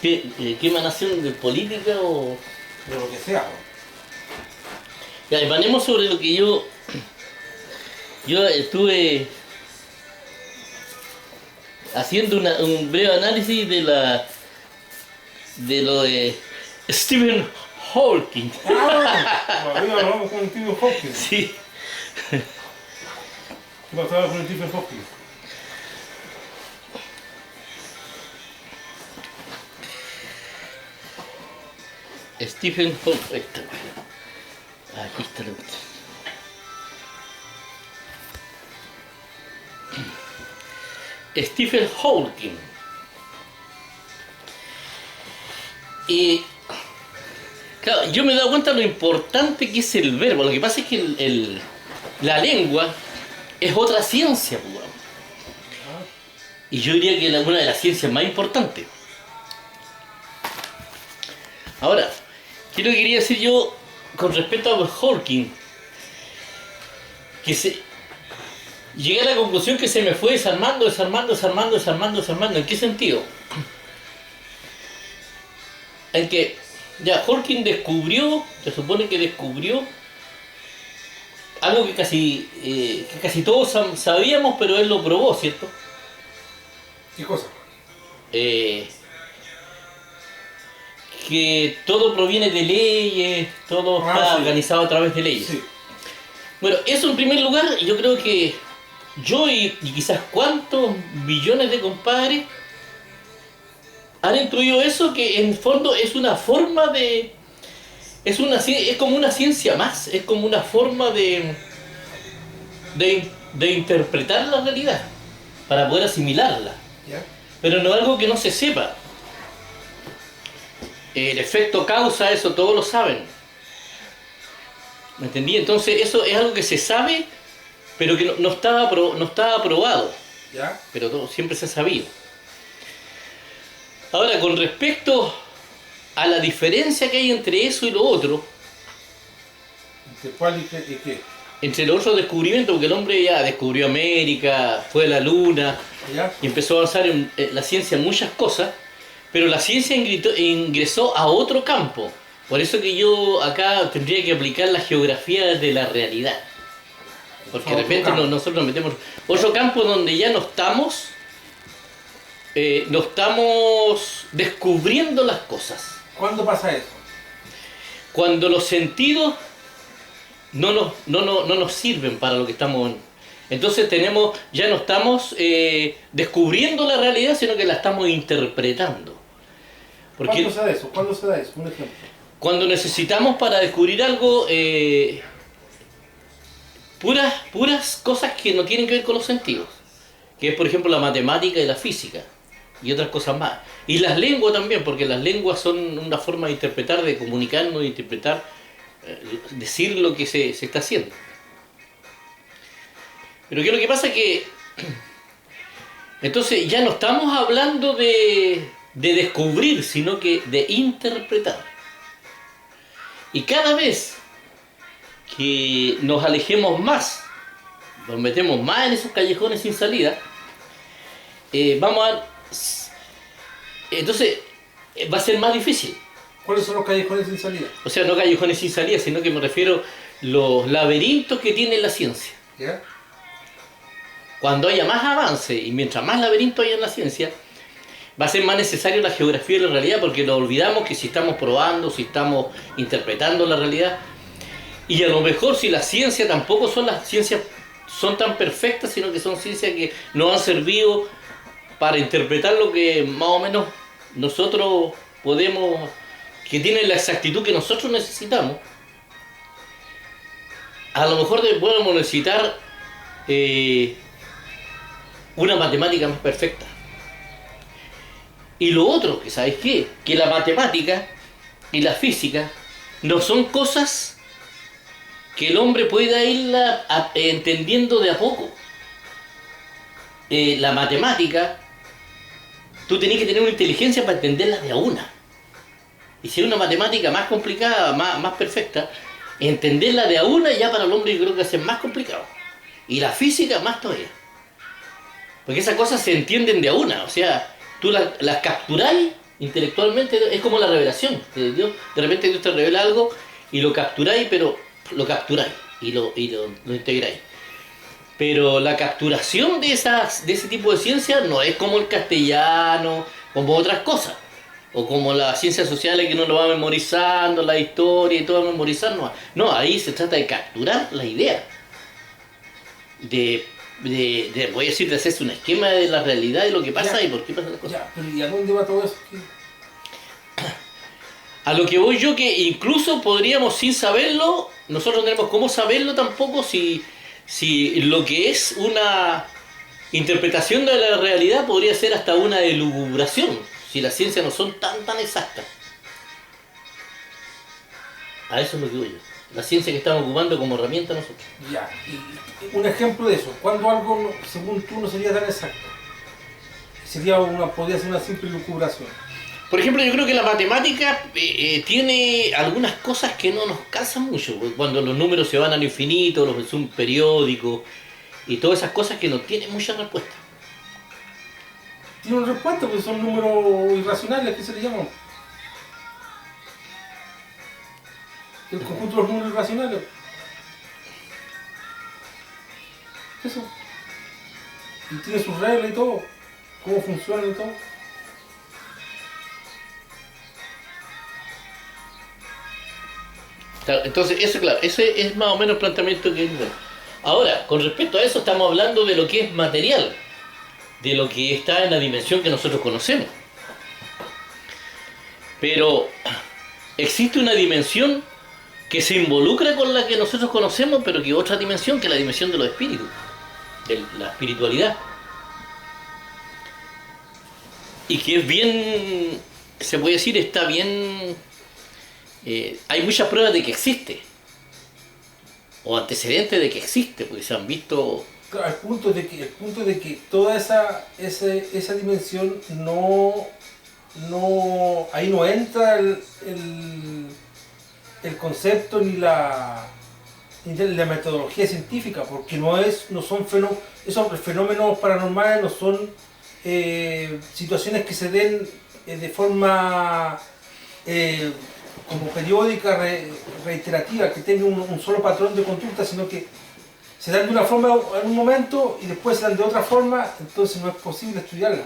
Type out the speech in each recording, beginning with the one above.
¿Qué emanación de política o...? De lo que sea. Ya, emanemos sobre lo que yo estuve haciendo un breve análisis de lo de Stephen Hawking. Todavía hablamos con el Stephen Hawking. Sí. ¿Qué pasaba con el Stephen Hawking? Stephen Hawking. Aquí está la Stephen Hawking. Y claro, yo me he dado cuenta de lo importante que es el verbo. Lo que pasa es que la lengua es otra ciencia, pues. Y yo diría que es una de las ciencias más importantes. Ahora, ¿qué es lo que quería decir yo con respecto a Hawking? Llegué a la conclusión que se me fue desarmando. ¿En qué sentido? En que ya Hawking se supone que descubrió algo que casi todos sabíamos, pero él lo probó, ¿cierto? ¿Qué cosa? Que todo proviene de leyes, todo está organizado a través de leyes. Sí. Bueno, eso en primer lugar, yo creo que yo y quizás cuántos billones de compadres han incluido eso, que en el fondo es una forma de... es como una ciencia más, es como una forma de interpretar la realidad, para poder asimilarla. ¿Ya? Pero no algo que no se sepa. El efecto causa, eso todos lo saben. ¿Me entendí? Entonces eso es algo que se sabe, pero que no estaba probado. ¿Ya? Pero todo siempre se ha sabido. Ahora, con respecto a la diferencia que hay entre eso y lo otro, ¿Entre cuál y qué? entre los otros descubrimientos, porque el hombre ya descubrió América, fue a la Luna, ¿Ya? y empezó a avanzar en la ciencia en muchas cosas, pero la ciencia ingresó a otro campo. Por eso que yo acá tendría que aplicar la geografía de la realidad. Porque de repente nosotros nos metemos otro campo donde ya no estamos descubriendo las cosas. ¿Cuándo pasa eso? Cuando los sentidos no nos sirven para lo que estamos... Entonces ya no estamos descubriendo la realidad, sino que la estamos interpretando. Porque ¿Cuándo se da eso? ¿Cuándo se da eso? Un ejemplo. cuando necesitamos para descubrir algo puras cosas que no tienen que ver con los sentidos, que es por ejemplo la matemática y la física y otras cosas más, y las lenguas también, porque las lenguas son una forma de interpretar, de comunicarnos, de interpretar, decir lo que se está haciendo. Pero ¿qué es lo que pasa? Que entonces ya no estamos hablando de descubrir, sino que de interpretar. Y cada vez que nos alejemos más, nos metemos más en esos callejones sin salida, entonces va a ser más difícil. ¿Cuáles son los callejones sin salida? O sea, no callejones sin salida, sino que me refiero los laberintos que tiene la ciencia. ¿Ya? Cuando haya más avance y mientras más laberintos haya en la ciencia, va a ser más necesario la geografía de la realidad, porque nos olvidamos que si estamos probando, si estamos interpretando la realidad, y a lo mejor si la ciencia tampoco las ciencias son tan perfectas, sino que son ciencias que nos han servido para interpretar lo que más o menos nosotros podemos, que tienen la exactitud que nosotros necesitamos. A lo mejor podemos necesitar una matemática más perfecta. Y lo otro, que ¿sabes qué? Que la matemática y la física no son cosas que el hombre pueda irla entendiendo de a poco. La matemática, tú tenés que tener una inteligencia para entenderla de a una. Y si es una matemática más complicada, más perfecta, entenderla de a una ya para el hombre yo creo que va a ser más complicado. Y la física más todavía. Porque esas cosas se entienden de a una, o sea, tú las capturáis intelectualmente es como la revelación de Dios. De repente Dios te revela algo y lo capturáis, pero lo capturáis y lo integráis. Pero la capturación de ese tipo de ciencia no es como el castellano, como otras cosas. O como las ciencias sociales que uno lo va memorizando, la historia y todo memorizar. No, no, ahí se trata de capturar la idea. Voy a decir, de hacerse un esquema de la realidad y lo que pasa Ya. y por qué pasan las cosas. Ya, pero ¿y a dónde va todo eso? A lo que voy yo, que incluso podríamos, sin saberlo, nosotros no tenemos cómo saberlo tampoco si lo que es una interpretación de la realidad podría ser hasta una elucubración, si las ciencias no son tan exactas. A eso es lo que voy yo. La ciencia que estamos ocupando como herramienta nosotros. Ya, y un ejemplo de eso, cuando algo, según tú, no sería tan exacto. Podría ser una simple lucubración. Por ejemplo, yo creo que la matemática tiene algunas cosas que no nos cansan mucho. Cuando los números se van al infinito, los es un periódico y todas esas cosas que no tienen mucha respuesta. Tiene una respuesta, porque son números irracionales, ¿qué se le llaman? El conjunto de los números irracionales. Eso. Y tiene sus reglas y todo. Cómo funciona y todo. Claro, entonces, eso, claro, ese es más o menos el planteamiento que... Ahora, con respecto a eso, estamos hablando de lo que es material, de lo que está en la dimensión que nosotros conocemos. Pero existe una dimensión que se involucra con la que nosotros conocemos, pero que otra dimensión, que es la dimensión de los espíritus, de la espiritualidad. Y que es bien, se puede decir, está bien... hay muchas pruebas de que existe, o antecedentes de que existe, porque se han visto... Claro, el punto de que toda esa dimensión ahí no entra el concepto ni la metodología científica, porque no son esos fenómenos paranormales, no son situaciones que se den de forma como periódica, reiterativa, que tenga un solo patrón de conducta, sino que se dan de una forma en un momento y después se dan de otra forma, entonces no es posible estudiarla.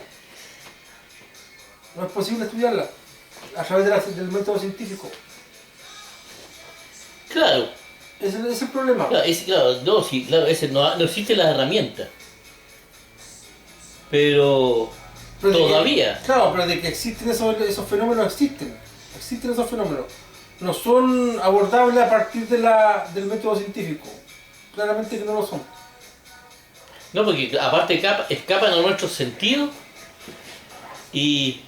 No es posible estudiarla a través del método científico. Claro, Ese es el problema. claro, no existen las herramientas. Pero todavía... Claro, pero de que existen esos fenómenos, existen esos fenómenos. No son abordables a partir del método científico. Claramente que no lo son. No, porque aparte escapan a nuestros sentidos y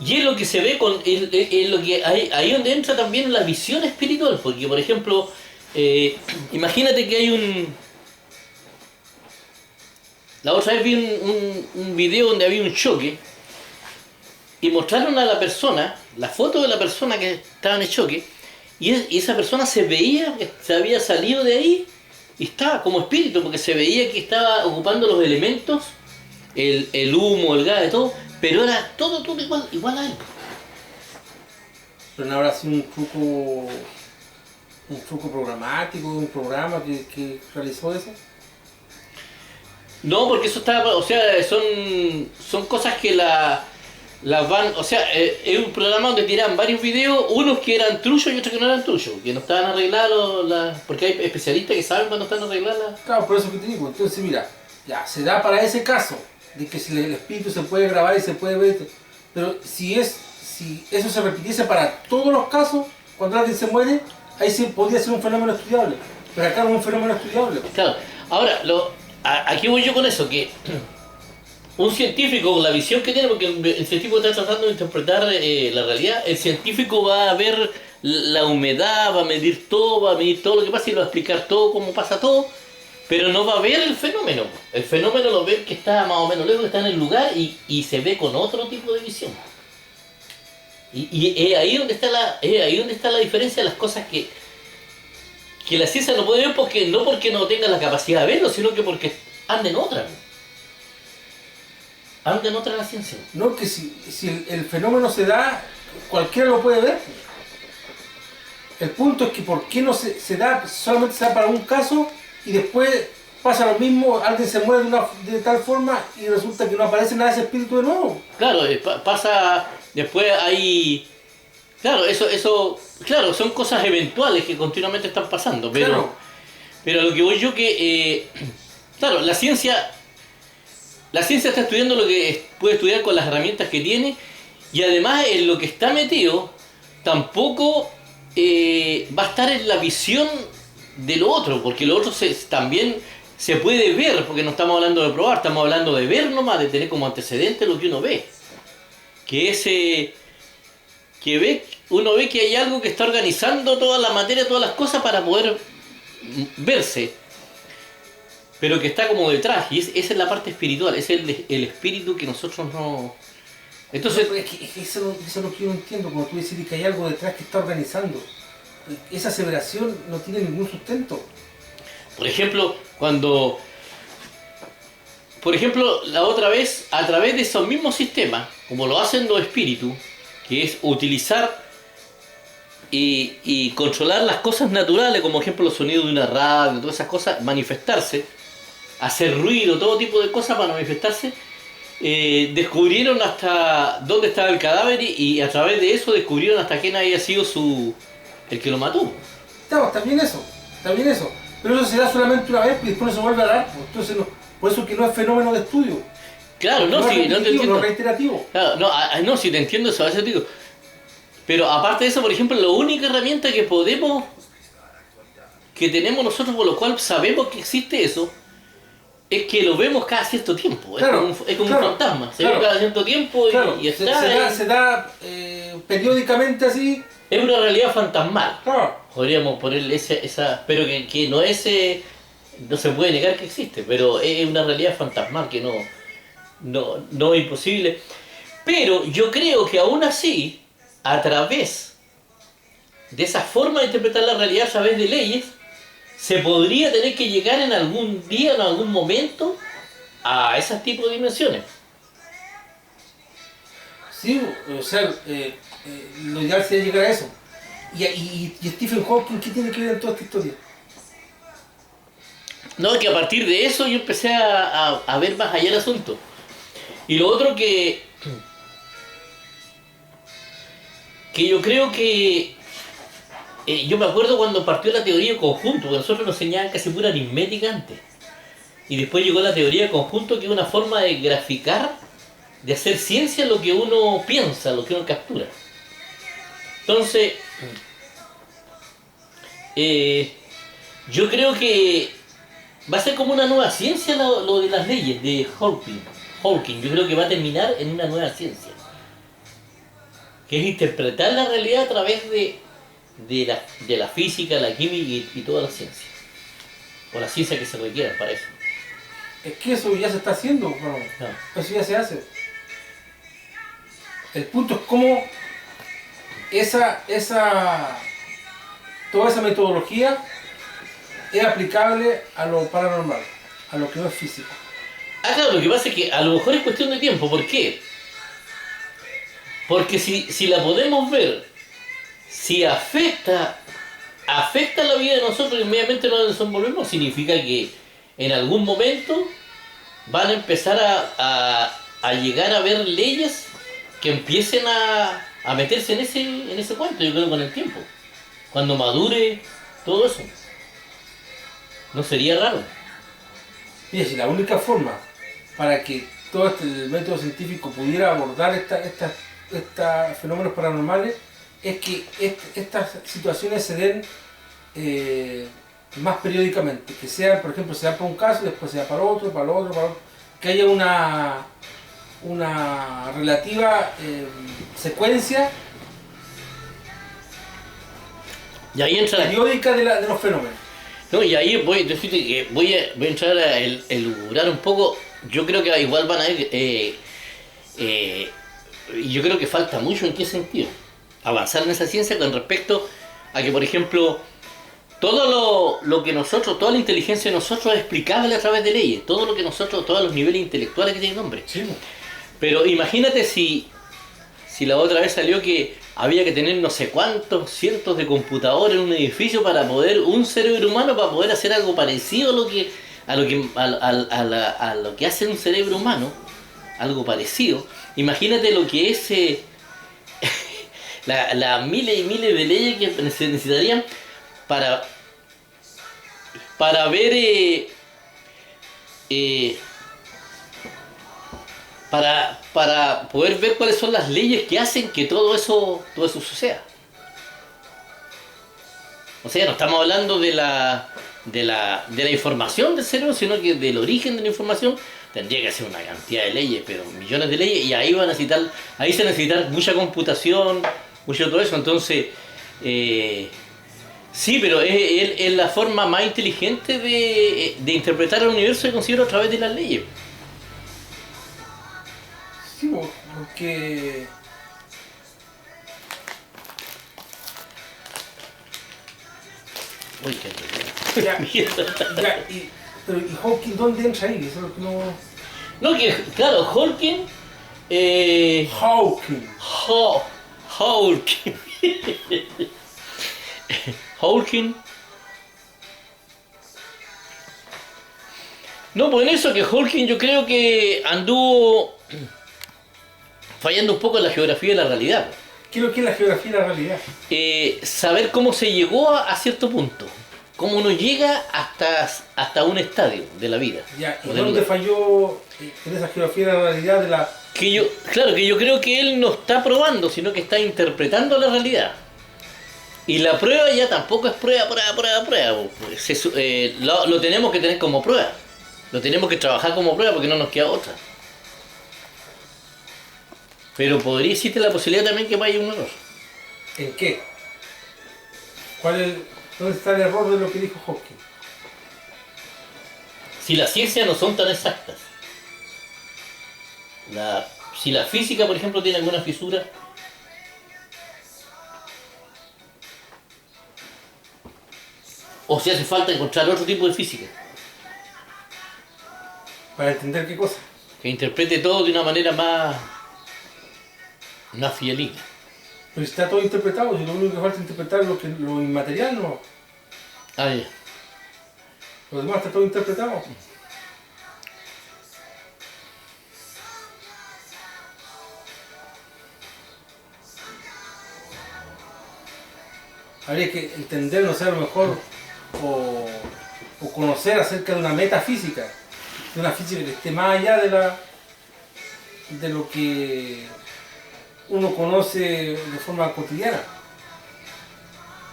es lo que se ve es lo que ahí donde entra también la visión espiritual, porque por ejemplo, imagínate que hay la otra vez vi un video donde había un choque y mostraron a la persona, la foto de la persona que estaba en el choque, y esa persona se veía que se había salido de ahí y estaba como espíritu, porque se veía que estaba ocupando los elementos, el humo, el gas, de todo, pero era todo igual a él. Pero no habrá sido un truco programático, un programa que realizó eso. No, porque eso está, o sea, son cosas que las van, o sea, es un programa donde tiran varios videos, unos que eran trullos y otros que no eran trullos, que no estaban arreglados, porque hay especialistas que saben cuando están arregladas. Claro, por eso que te digo. Entonces, mira, ya se da para ese caso de que si el espíritu se puede grabar y se puede ver, pero si eso se repitiese para todos los casos, cuando alguien se muere, ahí sí podría ser un fenómeno estudiable. Pero acá no es un fenómeno estudiable. Claro, ahora, aquí voy yo con eso, que un científico, con la visión que tiene, porque el científico está tratando de interpretar la realidad, el científico va a ver la humedad, va a medir todo lo que pasa y lo va a explicar todo, cómo pasa todo, pero no va a ver el fenómeno. El fenómeno lo ve que está más o menos lejos, que está en el lugar y se ve con otro tipo de visión. Y es ahí donde está la diferencia de las cosas que la ciencia no puede ver, no porque no tenga la capacidad de verlo, sino que porque anda en otra. anda en otra la ciencia. No, que si el fenómeno se da, cualquiera lo puede ver. El punto es que por qué no se da, solamente se da para un caso y después pasa lo mismo, alguien se muere de tal forma y resulta que no aparece nada de ese espíritu de nuevo. Claro, pasa, después hay... Claro, claro, son cosas eventuales que continuamente están pasando, pero, Claro. pero a lo que voy yo que, claro, la ciencia está estudiando lo que puede estudiar con las herramientas que tiene y además en lo que está metido tampoco va a estar en la visión de lo otro, porque lo otro también se puede ver, porque no estamos hablando de probar, estamos hablando de ver nomás, de tener como antecedente lo que uno ve. Uno ve que hay algo que está organizando toda la materia, todas las cosas para poder verse, pero que está como detrás, y esa es la parte espiritual, es el espíritu que nosotros no... Entonces, No, es que eso es lo que yo no entiendo, cuando tú dices que hay algo detrás que está organizando. Esa aseveración no tiene ningún sustento. por ejemplo, la otra vez, a través de esos mismos sistemas, como lo hacen los espíritus, que es utilizar y controlar las cosas naturales, como ejemplo los sonidos de una radio, todas esas cosas, manifestarse, hacer ruido, todo tipo de cosas para manifestarse, descubrieron hasta dónde estaba el cadáver y a través de eso descubrieron hasta quién había sido el que lo mató. Claro, también eso. Pero eso se da solamente una vez y después no se vuelve a dar. Entonces, por eso que no es fenómeno de estudio. Claro, no, es sí, no te entiendo. No es reiterativo. Claro, no, sí te entiendo eso, a veces digo. Pero aparte de eso, por ejemplo, la única herramienta que tenemos nosotros, por lo cual sabemos que existe eso, es que lo vemos cada cierto tiempo. Claro, es como claro, un fantasma. Se claro. ve cada cierto tiempo Claro, y está. se da periódicamente así. Es una realidad fantasmal. Claro. Podríamos ponerle esa, pero que no es, no se puede negar que existe, pero es una realidad fantasmal que no es imposible. Pero yo creo que aún así, a través de esa forma de interpretar la realidad a través de leyes, se podría tener que llegar en algún día, en algún momento, a ese tipo de dimensiones. Sí, o sea, lo ideal sería llegar a eso. Y Stephen Hawking, ¿qué tiene que ver en toda esta historia? No, que a partir de eso yo empecé a ver más allá el asunto. Y lo otro que yo creo que... yo me acuerdo cuando partió la teoría de conjunto, porque nosotros nos enseñaban casi pura aritmética antes. Y después llegó la teoría de conjunto, que es una forma de graficar, de hacer ciencia lo que uno piensa, lo que uno captura. Entonces, yo creo que va a ser como una nueva ciencia lo de las leyes de Hawking. Yo creo que va a terminar en una nueva ciencia, que es interpretar la realidad a través de la física, la química y toda la ciencia, o la ciencia que se requiera para eso. Es que eso ya se está haciendo, bueno, No. eso ya se hace. El punto es cómo toda esa metodología es aplicable a lo paranormal, a lo que no es físico. Claro, lo que pasa es que a lo mejor es cuestión de tiempo. ¿Por qué? Porque si la podemos ver, si afecta la vida de nosotros y inmediatamente nos desenvolvemos, significa que en algún momento van a empezar a llegar a ver leyes que empiecen a meterse en ese cuento, yo creo, con el tiempo. Cuando madure todo eso. No sería raro. Mira, si la única forma para que todo este método científico pudiera abordar estos fenómenos paranormales es que estas situaciones se den más periódicamente, que sea, por ejemplo, se da para un caso, después se da para otro, que haya una relativa secuencia Y ahí entra periódica de los fenómenos. No, y ahí voy a entrar a elucubrar un poco. Yo creo que igual van a ir. Yo creo que falta mucho. ¿En qué sentido? Avanzar en esa ciencia con respecto a que, por ejemplo, todo lo que nosotros, toda la inteligencia de nosotros es explicable a través de leyes. Todo lo que nosotros, todos los niveles intelectuales que tienen nombre. Sí. Pero imagínate si la otra vez salió que había que tener no sé cuántos cientos de computadores en un edificio para poder, un cerebro humano, para poder hacer algo parecido a lo que hace un cerebro humano, algo parecido. Imagínate lo que es las miles y miles de leyes que se necesitarían para, para ver, eh, para poder ver cuáles son las leyes que hacen que todo eso suceda. O sea, no estamos hablando de la información del cerebro, sino que del origen de la información tendría que ser una cantidad de leyes, pero millones de leyes, y ahí ahí se necesita mucha computación, mucho todo eso. Entonces, sí, pero es la forma más inteligente de interpretar el universo, que considero, a través de las leyes. Sí, porque Uy, qué ya, pero ¿y Hawking dónde entra ahí? Eso es lo que no... No, que claro, Hawking. Hawking. Hawking. Hawking. No, pues en eso que Hawking yo creo que anduvo fallando un poco en la geografía de la realidad. ¿Qué es lo que es la geografía de la realidad? Saber cómo se llegó a cierto punto. Cómo uno llega hasta un estadio de la vida. Ya, ¿y dónde falló en esa geografía de la realidad de la... Claro, que yo creo que él no está probando, sino que está interpretando la realidad. Y la prueba ya tampoco es prueba. Lo tenemos que tener como prueba. Lo tenemos que trabajar como prueba porque no nos queda otra. Pero existe la posibilidad también que vaya un error. ¿En qué? ¿Dónde está el error de lo que dijo Hawking? Si las ciencias no son tan exactas. Si la física, por ejemplo, tiene alguna fisura, o si hace falta encontrar otro tipo de física ¿Para entender qué cosa? que interprete todo de una manera más fielita. Pero está todo interpretado, si lo único que falta interpretar es lo inmaterial, ¿no? Ah, ya. Lo demás está todo interpretado. Habría que entender, no sé, a lo mejor, o conocer acerca de una metafísica, de una física que esté más allá de lo que uno conoce de forma cotidiana.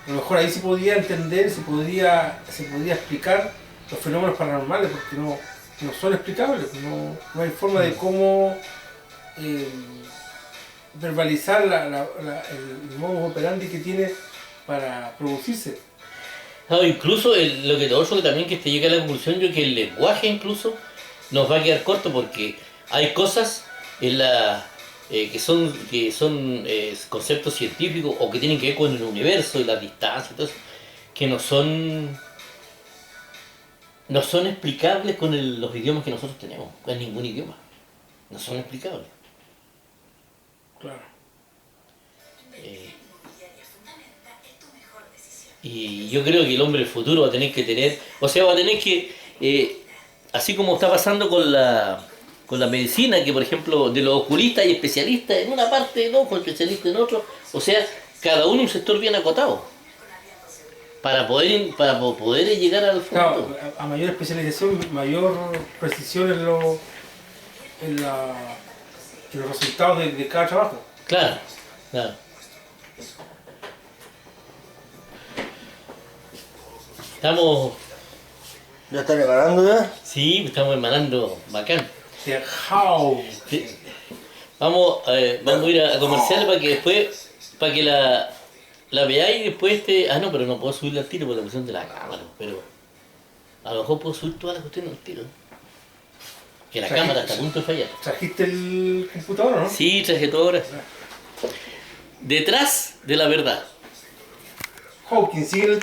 A lo mejor ahí se podía entender, se podía explicar los fenómenos paranormales, porque no son explicables, no hay forma de cómo verbalizar el modus operandi que tiene para producirse. No, incluso lo que otro que también que te llega a la conclusión yo que el lenguaje incluso nos va a quedar corto porque hay cosas en que son conceptos científicos o que tienen que ver con el universo y las distancias y todo eso, que no son explicables con los idiomas que nosotros tenemos, con ningún idioma. No son explicables. Claro. Y yo creo que el hombre del futuro va a tener que así como está pasando con la medicina, que por ejemplo de los oculistas hay especialistas en una parte, no, con especialistas en otro, o sea, cada uno un sector bien acotado, para poder llegar al futuro. Claro, a mayor especialización, mayor precisión en los resultados de cada trabajo. Claro. Estamos... ¿Ya están preparando ya? Sí, estamos emanando bacán. De how. Sí. Vamos a ir a comercial para que la veáis y después no, pero no puedo subirla al tiro por la cuestión de la cámara, pero a lo mejor puedo subir todas las cuestiones al tiro. Que la cámara está a punto de fallar. ¿Trajiste el computador o no? Sí, traje todo ahora. Detrás de la verdad. Hawking, sigue el